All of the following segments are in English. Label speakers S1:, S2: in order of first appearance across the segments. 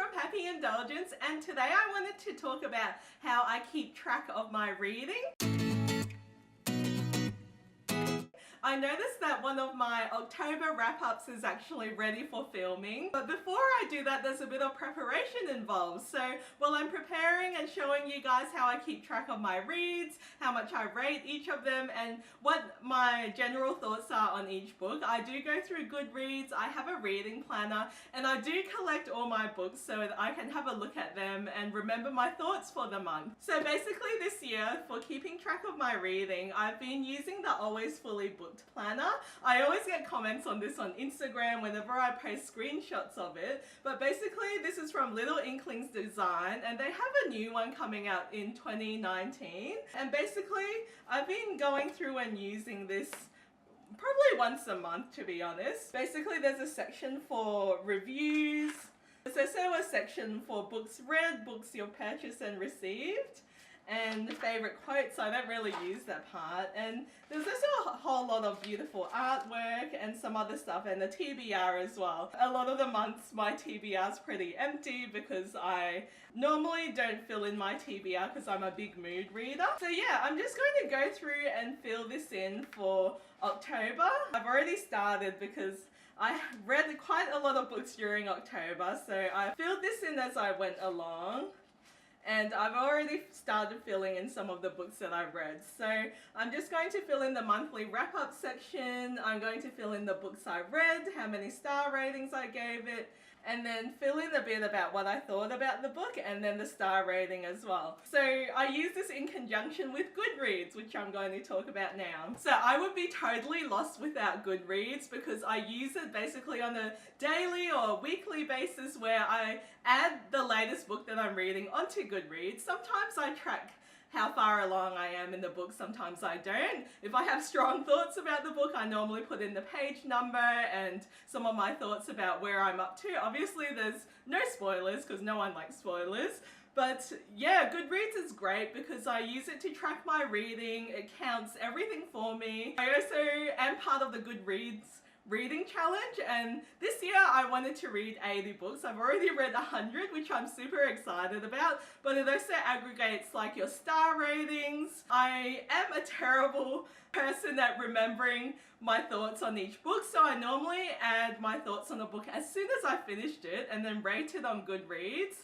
S1: from Happy Indulgence, and today I wanted to talk about how I keep track of my reading. I noticed that one of my October wrap-ups is actually ready for filming, but before I do that there's a bit of preparation involved. So while I'm preparing and showing you guys how I keep track of my reads, how much I rate each of them, and what my general thoughts are on each book, I do go through Goodreads, I have a reading planner, and I do collect all my books so that I can have a look at them and remember my thoughts for the month. So basically this year, for keeping track of my reading, I've been using the Always Fully Booked planner. I always get comments on this on Instagram whenever I post screenshots of it, but basically this is from Little Inklings Design, and they have a new one coming out in 2019, and basically I've been going through and using this probably once a month, to be honest. Basically there's a section for reviews, there's also a section for books read, books you've purchased and received, and favorite quotes. I don't really use that part, and there's also a whole lot of beautiful artwork and some other stuff, and the TBR as well. A lot of the months my TBR is pretty empty because I normally don't fill in my TBR because I'm a big mood reader. So yeah, I'm just going to go through and fill this in for October. I've already started because I read quite a lot of books during October, so I filled this in as I went along. And I've already started filling in some of the books that I've read. So I'm just going to fill in the monthly wrap-up section. I'm going to fill in the books I read, how many star ratings I gave it, and then fill in a bit about what I thought about the book, and then the star rating as well. So I use this in conjunction with Goodreads, which I'm going to talk about now. So I would be totally lost without Goodreads because I use it basically on a daily or weekly basis where I add the latest book that I'm reading onto Goodreads. Sometimes I track how far along I am in the book, sometimes I don't. If I have strong thoughts about the book, I normally put in the page number and some of my thoughts about where I'm up to. Obviously there's no spoilers because no one likes spoilers. But yeah, Goodreads is great because I use it to track my reading. It counts everything for me. I also am part of the Goodreads reading challenge, and this year I wanted to read 80 books. I've already read 100, which I'm super excited about, but it also aggregates like your star ratings. I am a terrible person at remembering my thoughts on each book, so I normally add my thoughts on a book as soon as I finished it and then rate it on Goodreads.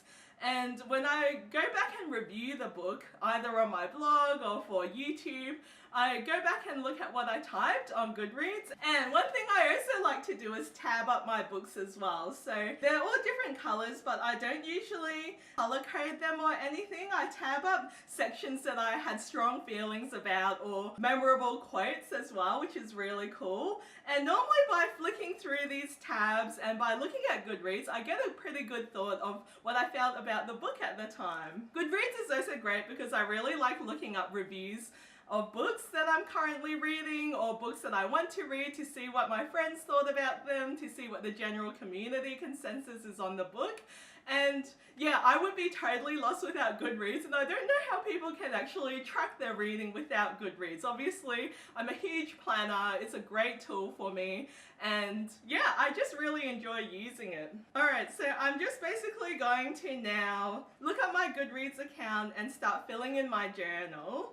S1: And when I go back and review the book, either on my blog or for YouTube, I go back and look at what I typed on Goodreads. And one thing I also like to do is tab up my books as well. So they're all different colors, but I don't usually color code them or anything. I tab up sections that I had strong feelings about or memorable quotes as well, which is really cool. And normally by flicking through these tabs and by looking at Goodreads, I get a pretty good thought of what I felt about the book at the time. Goodreads is also great because I really like looking up reviews of books that I'm currently reading or books that I want to read to see what my friends thought about them, to see what the general community consensus is on the book. And yeah, I would be totally lost without Goodreads, and I don't know how people can actually track their reading without Goodreads. Obviously, I'm a huge planner, it's a great tool for me, and yeah, I just really enjoy using it. Alright, so I'm just basically going to now look at my Goodreads account and start filling in my journal.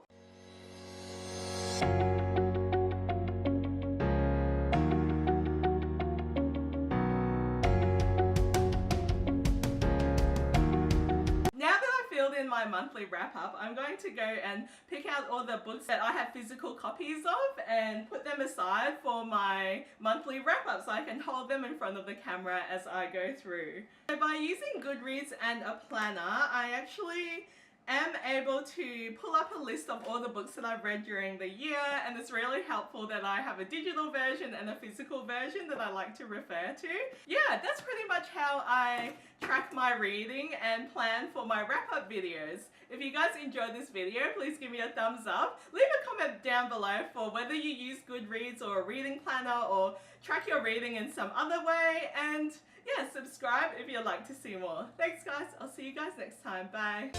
S1: In my monthly wrap-up, I'm going to go and pick out all the books that I have physical copies of and put them aside for my monthly wrap-up so I can hold them in front of the camera as I go through. So by using Goodreads and a planner, I actually am able to pull up a list of all the books that I've read during the year, and it's really helpful that I have a digital version and a physical version that I like to refer to. Yeah, that's pretty much how I track my reading and plan for my wrap-up videos. If you guys enjoyed this video, please give me a thumbs up. Leave a comment down below for whether you use Goodreads or a reading planner or track your reading in some other way, and yeah, subscribe if you'd like to see more. Thanks guys, I'll see you guys next time. Bye.